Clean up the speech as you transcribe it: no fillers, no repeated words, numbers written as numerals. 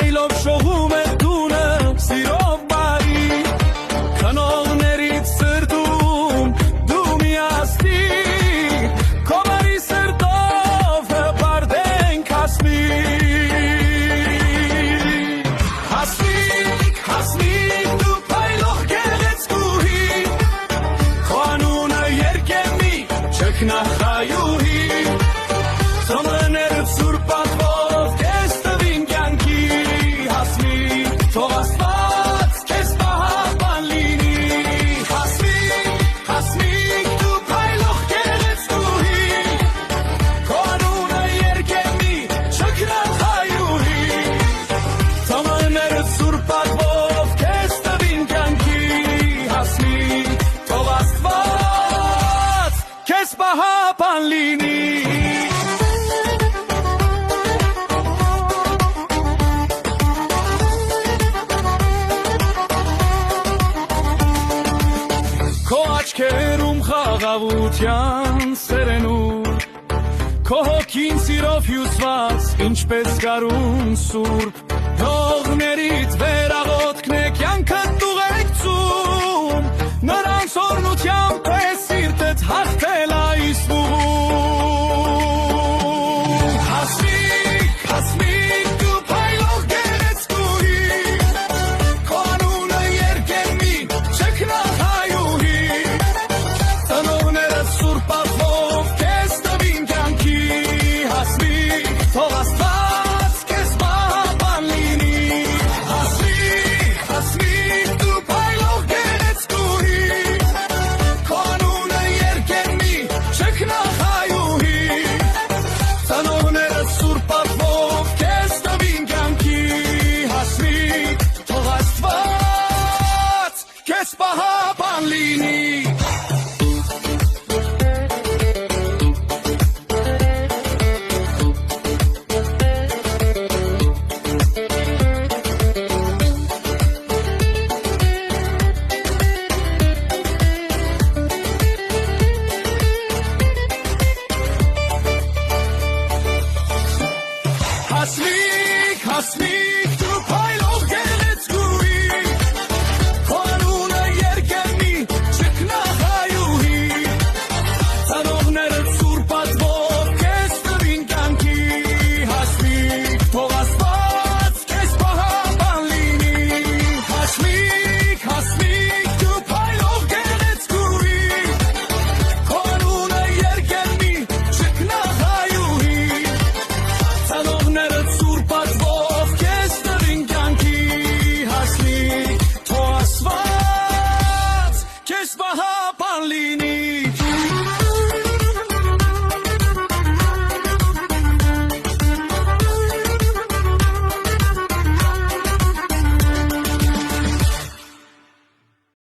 այլով շողում է տունը սիրով բարի քնողներից սրտում դու միասնի քո բարի սրտով հպարտ ենք հասնիկ հասնիկ դու փայլող գեղեցկուհի քո անունը երկեմի չքնախայուհի Ծնողներդ սուրբ պատվով քեզ տվին կյանքի հասնիկ թող Աստված քեզ պահապան լինի հասնիկ դու փայլող գեղեցկուհի քո անունը երկեմի չքնախայուհի Ծնողներդ սուրբ պատվով քեզ տվին կյանքի հասնիկ թող Աստված քեզ պահապան լինի Քո աչքերում խաղաղության սերենուր Քո հոգին սիրով հյուսված ինչպես գարուն սուրբ Հողներիդ վերաղոտքն է կյանքդ ուղեկցում Նրանց օրնությամբ է սիրտդ հաղթել այս ուղում Հասնիկ դու փայլող գեղեցկուհի Քո անունը երկեմի չքնախայուհի Ծնողներդ սուրբ պատվով քեզ տվին կյանքի հասնիկ թող Աստված քեզ պահապան լինի Հասնիկ դու փայլող գեղեցկուհի Քո անունը երկեմի չքնախայուհի Ծնողներդ սուրբ պատվով քեզ տվին կյանքի հասնիկ թող Աստված քեզ պահապան լինի